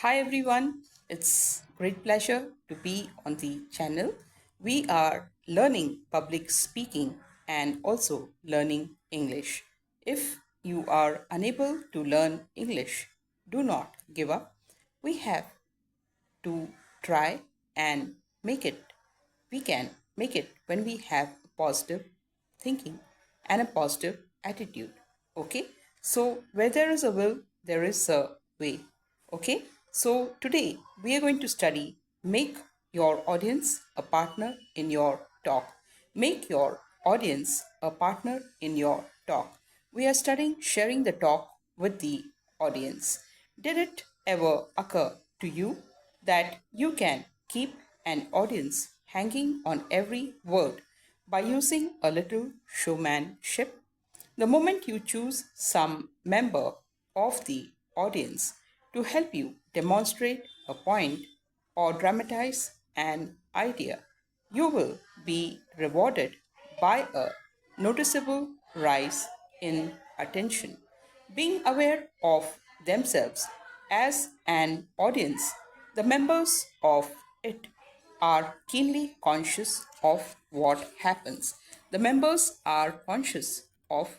Hi everyone, it's great pleasure to be on the channel. We are learning public speaking and also learning English. If you are unable to learn English, do not give up. We have to try and make it. We can make it when we have a positive thinking and a positive attitude. Okay, so where there is a will, there is a way. Okay, so today we are going to study make your audience a partner in your talk. Make your audience a partner in your talk. We are studying sharing the talk with the audience. Did it ever occur to you that you can keep an audience hanging on every word by using a little showmanship? The moment you choose some member of the audience to help you demonstrate a point or dramatize an idea, you will be rewarded by a noticeable rise in attention. Being aware of themselves as an audience, the members of it are keenly conscious of what happens. The members are conscious of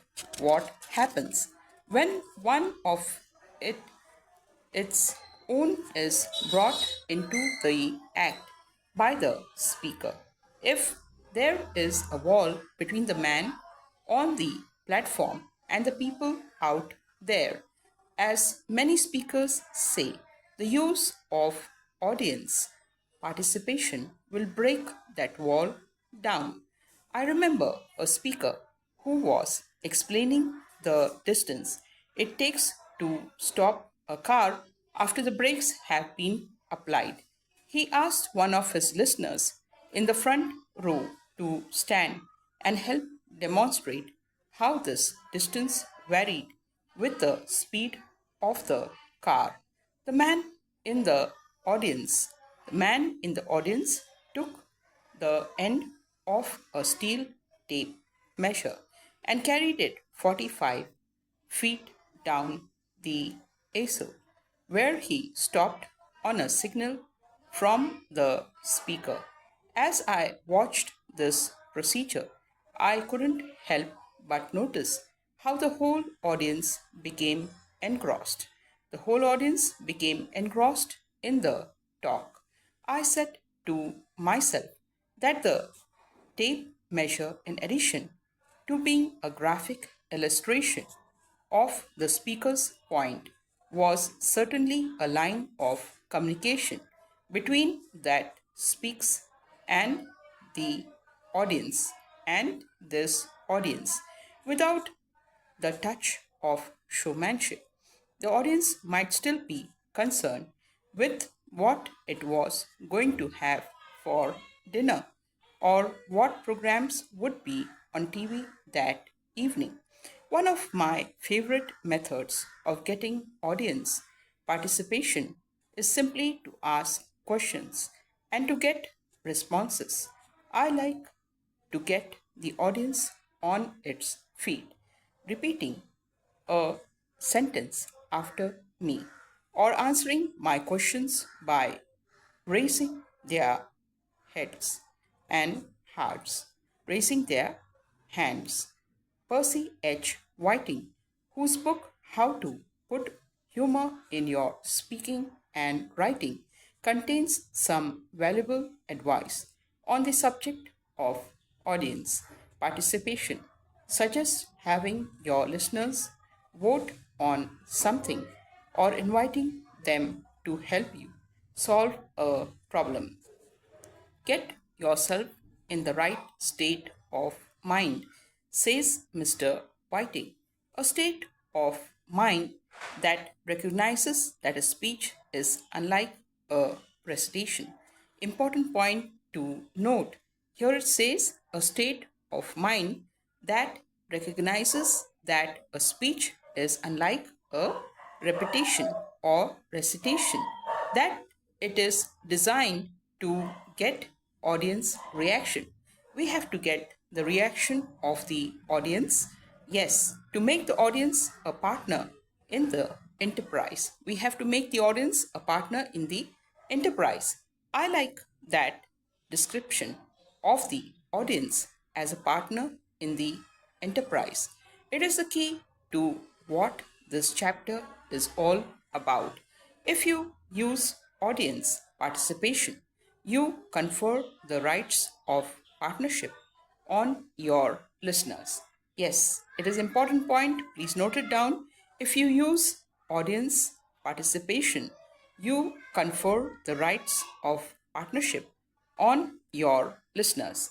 what happens when one of it its own is brought into the act by the speaker. If there is a wall between the man on the platform and the people out there, as many speakers say, the use of audience participation will break that wall down. I remember a speaker who was explaining the distance it takes to stop a car after the brakes have been applied. He asked one of his listeners in the front row to stand and help demonstrate how this distance varied with the speed of the car. The man in the audience, the man in the audience took the end of a steel tape measure and carried it 45 feet down the aisle, where he stopped on a signal from the speaker. As I watched this procedure, I couldn't help but notice how the whole audience became engrossed. The whole audience became engrossed in the talk. I said to myself that the tape measure, in addition to being a graphic illustration of the speaker's point, was certainly a line of communication between that speaks and the audience and this audience. Without the touch of showmanship, the audience might still be concerned with what it was going to have for dinner or what programs would be on TV that evening. One of my favorite methods of getting audience participation is simply to ask questions and to get responses. I like to get the audience on its feet, repeating a sentence after me or answering my questions by raising their heads and hearts, raising their hands. Percy H. Whiting, whose book How to Put Humor in Your Speaking and Writing contains some valuable advice on the subject of audience participation, suggests having your listeners vote on something or inviting them to help you solve a problem. Get yourself in the right state of mind, says Mr. Whiting. A state of mind that recognizes that a speech is unlike a recitation. Important point to note here it says a state of mind that recognizes that a speech is unlike a repetition or recitation, that it is designed to get audience reaction. We have to get the reaction of the audience. Yes, to make the audience a partner in the enterprise. We have to make the audience a partner in the enterprise. I like that description of the audience as a partner in the enterprise. It is the key to what this chapter is all about. If you use audience participation, you confer the rights of partnership on your listeners. Yes, it is important point. Please note it down. If you use audience participation, you confer the rights of partnership on your listeners.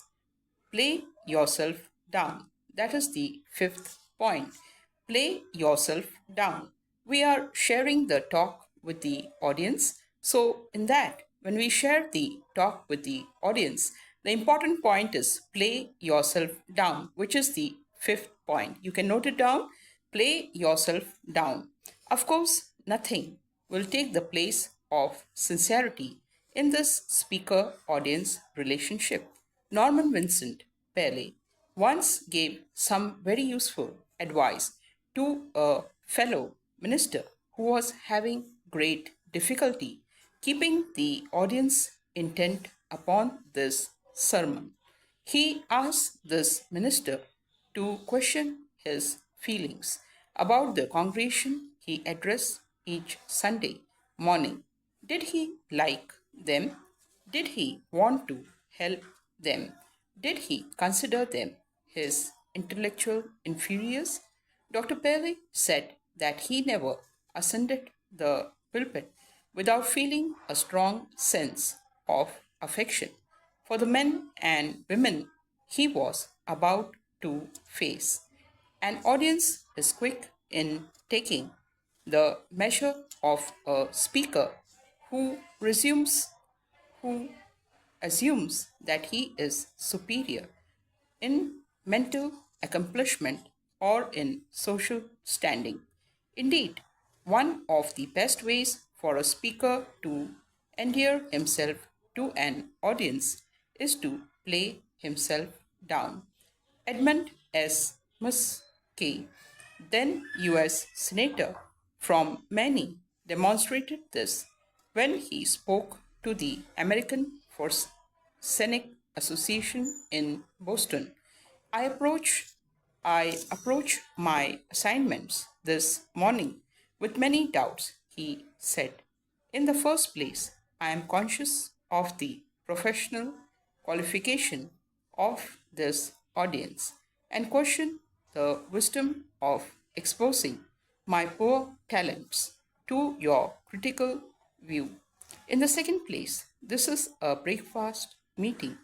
Play yourself down. That is the fifth point. Play yourself down. We are sharing the talk with the audience. So, in that, when we share the talk with the audience, the important point is play yourself down, which is the fifth point. You can note it down. Play yourself down. Of course, nothing will take the place of sincerity in this speaker audience relationship. Norman Vincent Peale once gave some very useful advice to a fellow minister who was having great difficulty keeping the audience intent upon this sermon. He asked this minister to question his feelings about the congregation he addressed each Sunday morning. Did he like them? Did he want to help them? Did he consider them his intellectual inferiors? Dr. Perry said that he never ascended the pulpit without feeling a strong sense of affection for the men and women he was about to face. An audience is quick in taking the measure of a speaker who resumes who assumes that he is superior in mental accomplishment or in social standing. Indeed, one of the best ways for a speaker to endear himself to an audience is to play himself down. Edmund S. Muskie, then US Senator from Maine, demonstrated this when he spoke to the American Scenic Association in Boston. I approach I approach my assignments this morning with many doubts, he said. In the first place, I am conscious of the professional qualification of this audience and question the wisdom of exposing my poor talents to your critical view. In the second place, this is a breakfast meeting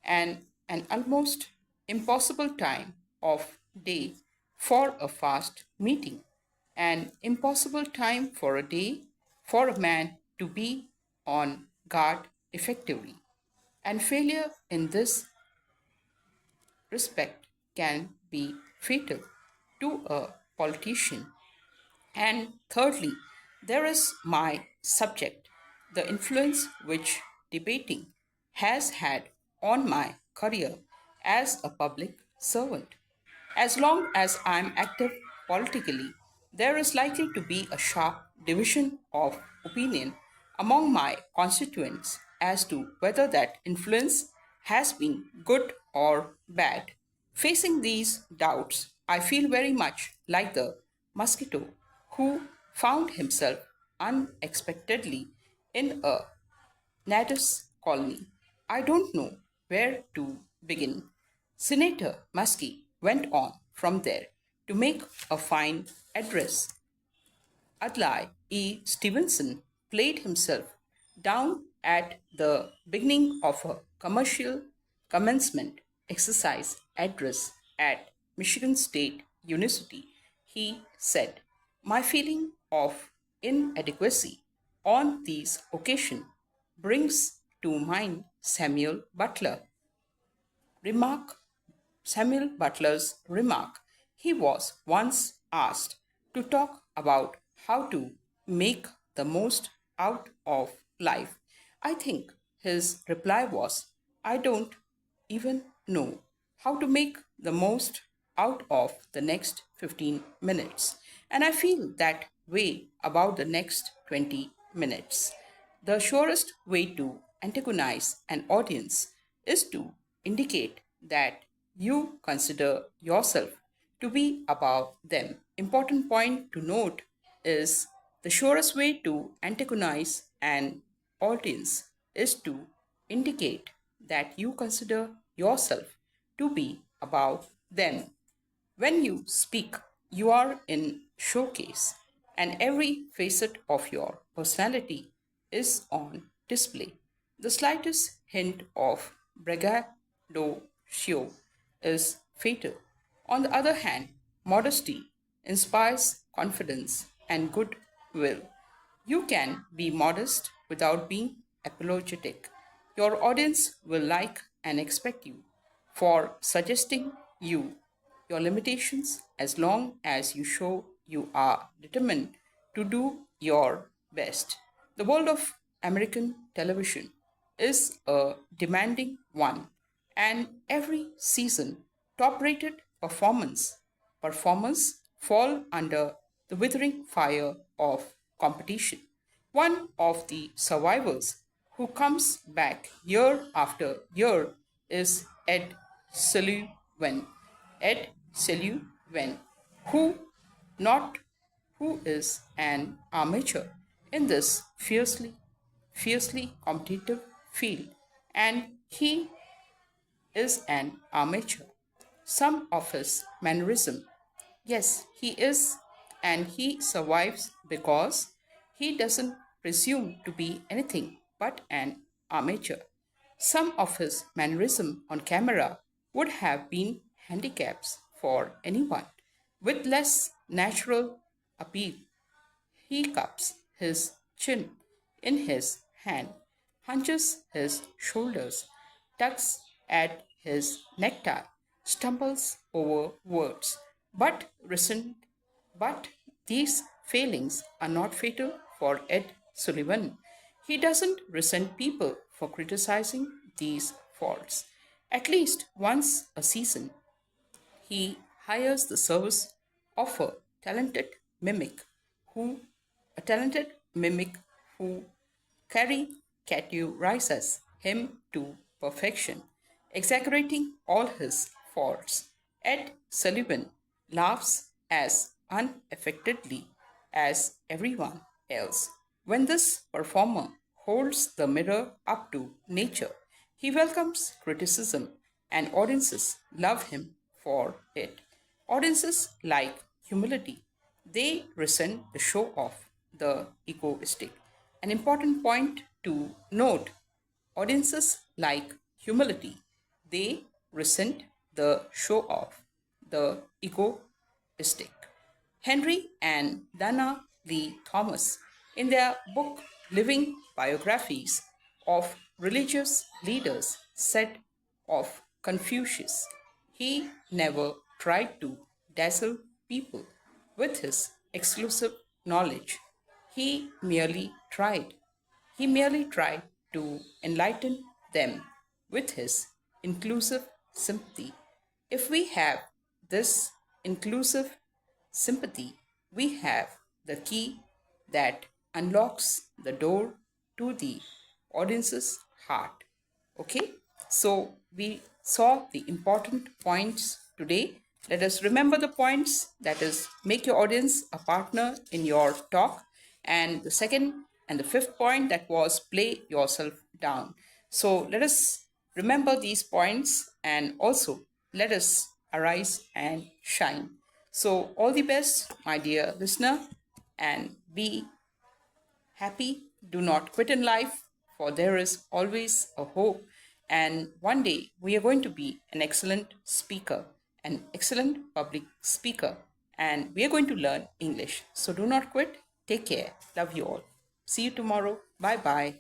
and an almost impossible time of day for a fast meeting, an impossible time for a day for a man to be on guard effectively. And failure in this respect can be fatal to a politician. And thirdly, there is my subject, the influence which debating has had on my career as a public servant. As long as I am active politically, there is likely to be a sharp division of opinion among my constituents as to whether that influence has been good or bad. Facing these doubts, I feel very much like the mosquito who found himself unexpectedly in a natives colony. I don't know where to begin. Senator Muskie went on from there to make a fine address. Adlai E. Stevenson played himself down at the beginning of a commercial commencement exercise address at Michigan State University. He said, "My feeling of inadequacy on these occasions brings to mind remark Samuel Butler's remark. He was once asked to talk about how to make the most out of life. I think his reply was, I don't even know how to make the most out of the next 15 minutes. And I feel that way about the next 20 minutes. The surest way to antagonize an audience is to indicate that you consider yourself to be above them. Important point to note is the surest way to antagonize an audience is to indicate that you consider yourself to be above them. When you speak, you are in showcase, and every facet of your personality is on display. The slightest hint of braggadocio is fatal. On the other hand, modesty inspires confidence and goodwill. You can be modest without being apologetic. Your audience will like and expect you for suggesting you your limitations as long as you show you are determined to do your best. The world of American television is a demanding one, and every season, top rated performers fall under the withering fire of competition. One of the survivors who comes back year after year is Ed Sullivan. Ed Sullivan, who not who is an amateur in this fiercely competitive field, and he is an amateur. Some of his mannerism, yes, he is, and he survives because he doesn't presume to be anything but an amateur. Some of his mannerism on camera would have been handicaps for anyone with less natural appeal. He cups his chin in his hand, hunches his shoulders, tugs at his necktie, stumbles over words, but resent but these failings are not fatal for Ed Sullivan. He doesn't resent people for criticizing these faults. At least once a season, he hires the service of talented mimic who a talented mimic who caricaturises him to perfection, exaggerating all his faults. Ed Sullivan laughs as unaffectedly as everyone else. When this performer holds the mirror up to nature, he welcomes criticism, and audiences love him for it. Audiences like humility. They resent the show off, the egoistic. An important point to note, audiences like humility. They resent the show off, the egoistic. Henry and Dana Lee Thomas, in their book Living Biographies of Religious Leaders, said of Confucius, he never tried to dazzle people with his exclusive knowledge. He merely tried. He merely tried to enlighten them with his inclusive sympathy. If we have this inclusive sympathy, we have the key that unlocks the door to the audience's heart. Okay, so we saw the important points today. Let us remember the points, that is, make your audience a partner in your talk. And the second and the fifth point, that was play yourself down. So let us remember these points, and also let us arise and shine. So, all the best, my dear listener, and be happy. Do not quit in life, for there is always a hope. And one day we are going to be an excellent speaker, an excellent public speaker, and we are going to learn English. So, do not quit. Take care. Love you all. See you tomorrow. Bye bye.